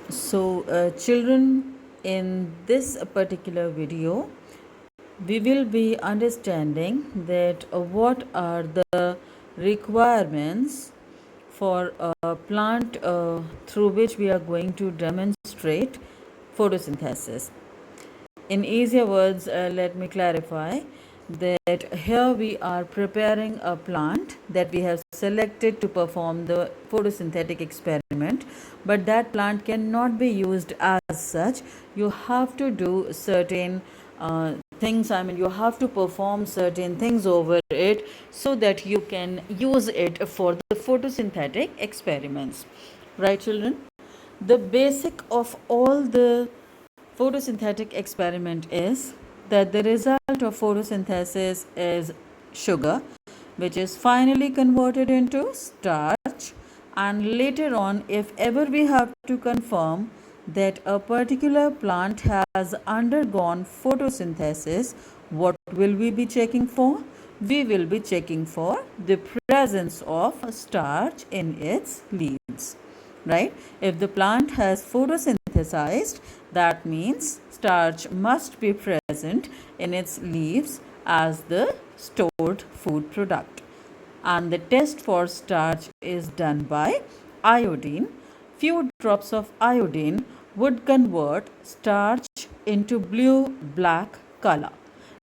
Children, in this particular video, we will be understanding that what are the requirements for a plant through which we are going to demonstrate photosynthesis. In easier words, let me clarify that here we are preparing a plant that we have selected to perform the photosynthetic experiment, but that plant cannot be used as such. You have to do certain things, you have to perform certain things over it so that you can use it for the photosynthetic experiments. Right, children? The basic of all the photosynthetic experiment is that the result of photosynthesis is sugar, which is finally converted into starch. And later on, if ever we have to confirm that a particular plant has undergone photosynthesis, what will we be checking for? We will be checking for the presence of starch in its leaves, right? If the plant has photosynthesized, that means starch must be present in its leaves as the stored food product. And the test for starch is done by iodine. Few drops of iodine would convert starch into blue black color.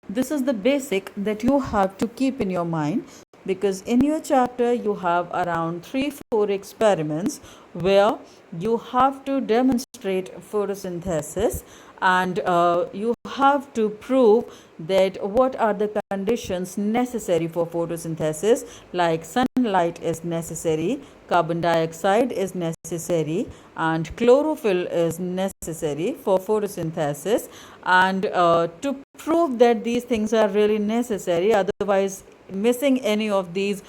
This is the basic that you have to keep in your mind, because in your chapter you have around 3-4 experiments where you have to demonstrate photosynthesis, and you have to prove that what are the conditions necessary for photosynthesis, like sunlight is necessary, carbon dioxide is necessary, and chlorophyll is necessary for photosynthesis. And to prove that these things are really necessary, otherwise missing any of these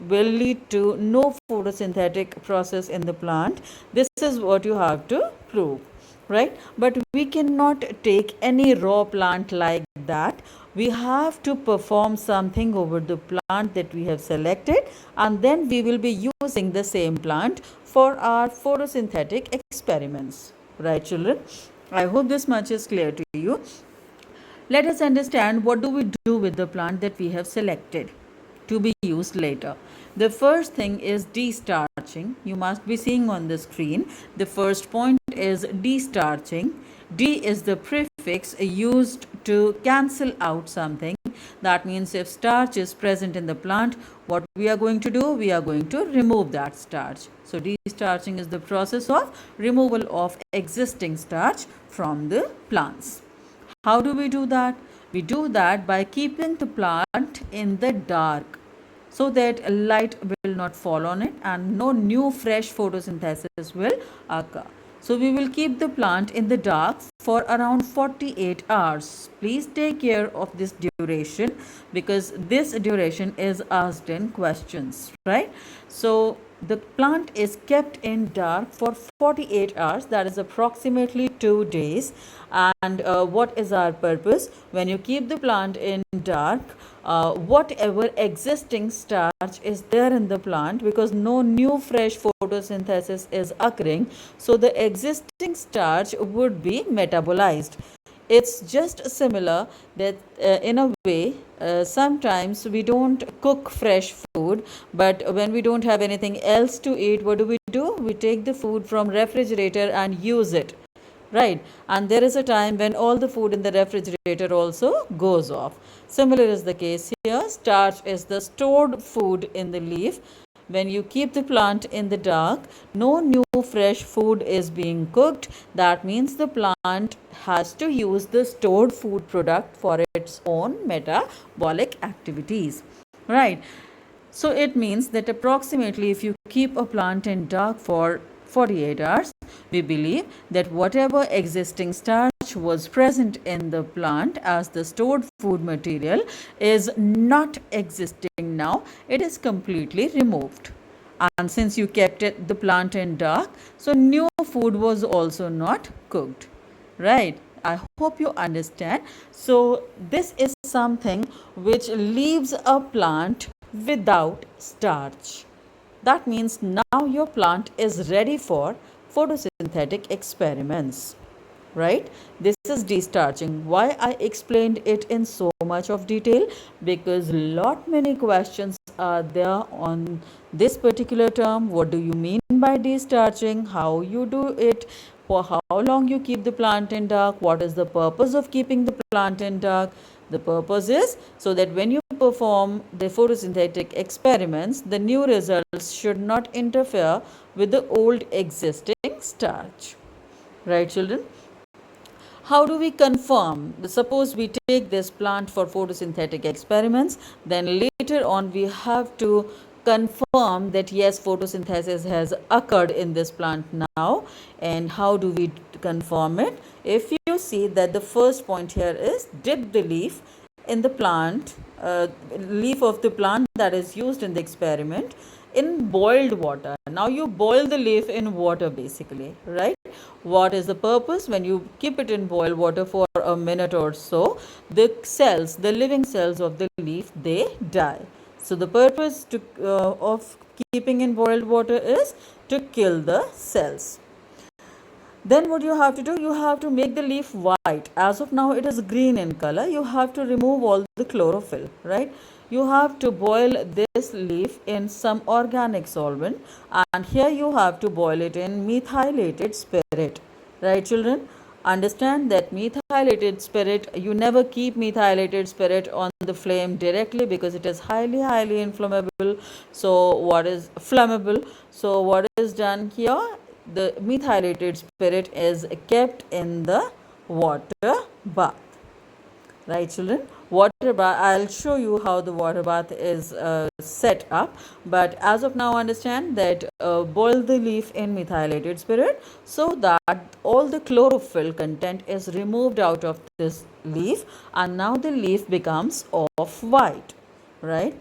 will lead to no photosynthetic process in the plant. This is what you have to prove, right? But we cannot take any raw plant like that. We have to perform something over the plant that we have selected, and then we will be using the same plant for our photosynthetic experiments, right, children? I hope this much is clear to you. Let us understand what do we do with the plant that we have selected to be used later. The first thing is destarching. You must be seeing on the screen. The first point is destarching. D is the prefix used to cancel out something. That means if starch is present in the plant, what we are going to do? We are going to remove that starch. So destarching is the process of removal of existing starch from the plants. How do we do that? We do that by keeping the plant in the dark so that light will not fall on it and no new fresh photosynthesis will occur. So we will keep the plant in the dark for around 48 hours. Please take care of this duration, because this duration is asked in questions, right? So the plant is kept in dark for 48 hours, that is approximately 2 days. And what is our purpose? When you keep the plant in dark, whatever existing starch is there in the plant, because no new fresh photosynthesis is occurring, so the existing starch would be metabolized. It's just similar that in a way, sometimes we don't cook fresh food, but when we don't have anything else to eat, what do? We take the food from refrigerator and use it, right? And there is a time when all the food in the refrigerator also goes off. Similar is the case here. Starch is the stored food in the leaf. When you keep the plant in the dark, no new fresh food is being cooked. That means the plant has to use the stored food product for its own metabolic activities, right? So it means that approximately if you keep a plant in dark for 48 hours, we believe that whatever existing starch was present in the plant as the stored food material is not existing now. It is completely removed. And since you kept the plant in dark, so new food was also not cooked, right? I hope you understand. So this is something which leaves a plant without starch. That means now your plant is ready for photosynthetic experiments. Right, this is destarching. Why I explained it in so much of detail? Because lot many questions are there on this particular term. What do you mean by destarching? How you do it? For how long you keep the plant in dark? What is the purpose of keeping the plant in dark? The purpose is so that when you perform the photosynthetic experiments, the new results should not interfere with the old existing starch. Right, children? How do we confirm? Suppose we take this plant for photosynthetic experiments, then later on we have to confirm that yes, photosynthesis has occurred in this plant now. And how do we confirm it? If you see that the first point here is dip the leaf in the plant, leaf of the plant that is used in the experiment in boiled water. Now you boil the leaf in water basically, right? What is the purpose? When you keep it in boiled water for a minute or so, the cells, the living cells of the leaf, they die. So the purpose of keeping in boiled water is to kill the cells. Then what you have to do, you have to make the leaf white. As of now it is green in color. You have to remove all the chlorophyll, right? You have to boil this leaf in some organic solvent, and here you have to boil it in methylated spirit, right children? Understand that methylated spirit, you never keep methylated spirit on the flame directly because it is highly inflammable. So what is flammable? So what is done here? The methylated spirit is kept in the water bath. Right children, water bath, I'll show you how the water bath is set up, but as of now understand that boil the leaf in methylated spirit so that all the chlorophyll content is removed out of this leaf, and now the leaf becomes off white. Right,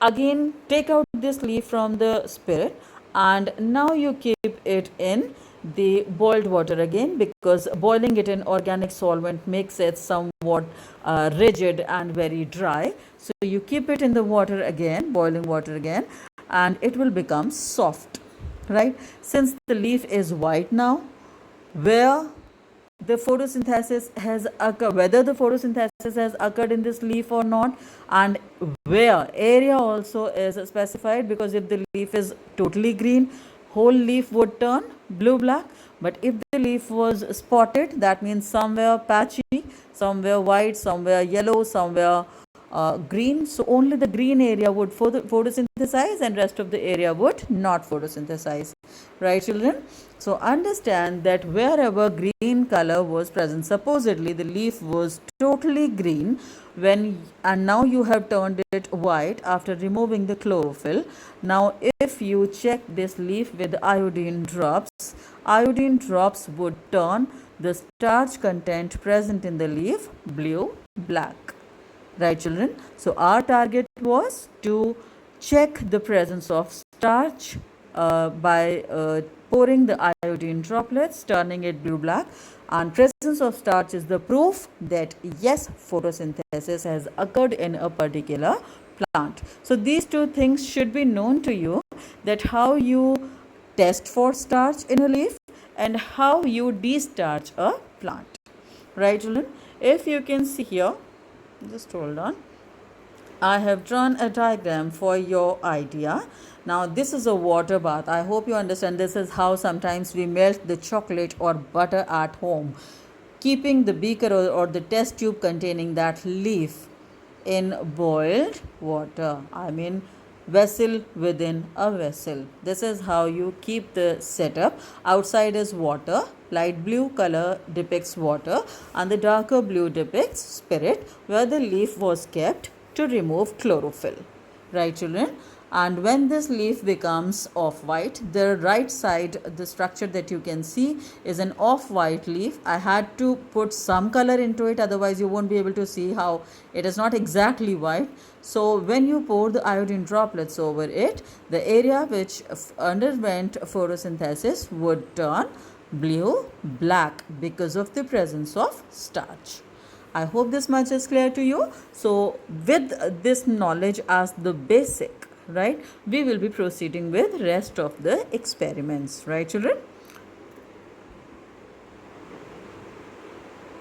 again take out this leaf from the spirit, and now you keep it in the boiled water again, because boiling it in organic solvent makes it somewhat rigid and very dry. So you keep it in the water again, boiling water again, and it will become soft. Right, since the leaf is white now, where the photosynthesis has occurred, whether the photosynthesis has occurred in this leaf or not, and where area also is specified, because if the leaf is totally green, whole leaf would turn blue black, but if the leaf was spotted, that means somewhere patchy, somewhere white, somewhere yellow, somewhere green, so only the green area would photosynthesize and rest of the area would not photosynthesize. Right children, so understand that wherever green color was present, supposedly the leaf was totally green and now you have turned it white after removing the chlorophyll. Now if you check this leaf with iodine drops would turn the starch content present in the leaf blue black. Right children, so our target was to check the presence of starch by pouring the iodine droplets, turning it blue black, and presence of starch is the proof that yes, photosynthesis has occurred in a particular plant. So these two things should be known to you, that how you test for starch in a leaf and how you destarch a plant. Right children, if you can see here, just hold on, I have drawn a diagram for your idea. Now this is a water bath. I hope you understand this is how sometimes we melt the chocolate or butter at home, keeping the beaker or the test tube containing that leaf in boiled water. I mean vessel within a vessel. This is how you keep the setup. Outside is water, light blue color depicts water, and the darker blue depicts spirit, where the leaf was kept to remove chlorophyll. Right children, and when this leaf becomes off white, the right side, the structure that you can see is an off white leaf. I had to put some color into it, otherwise you won't be able to see how it is not exactly white. So when you pour the iodine droplets over it, the area which underwent photosynthesis would turn blue black because of the presence of starch. I hope this much is clear to you. So with this knowledge as the basic, right, we will be proceeding with rest of the experiments. Right children?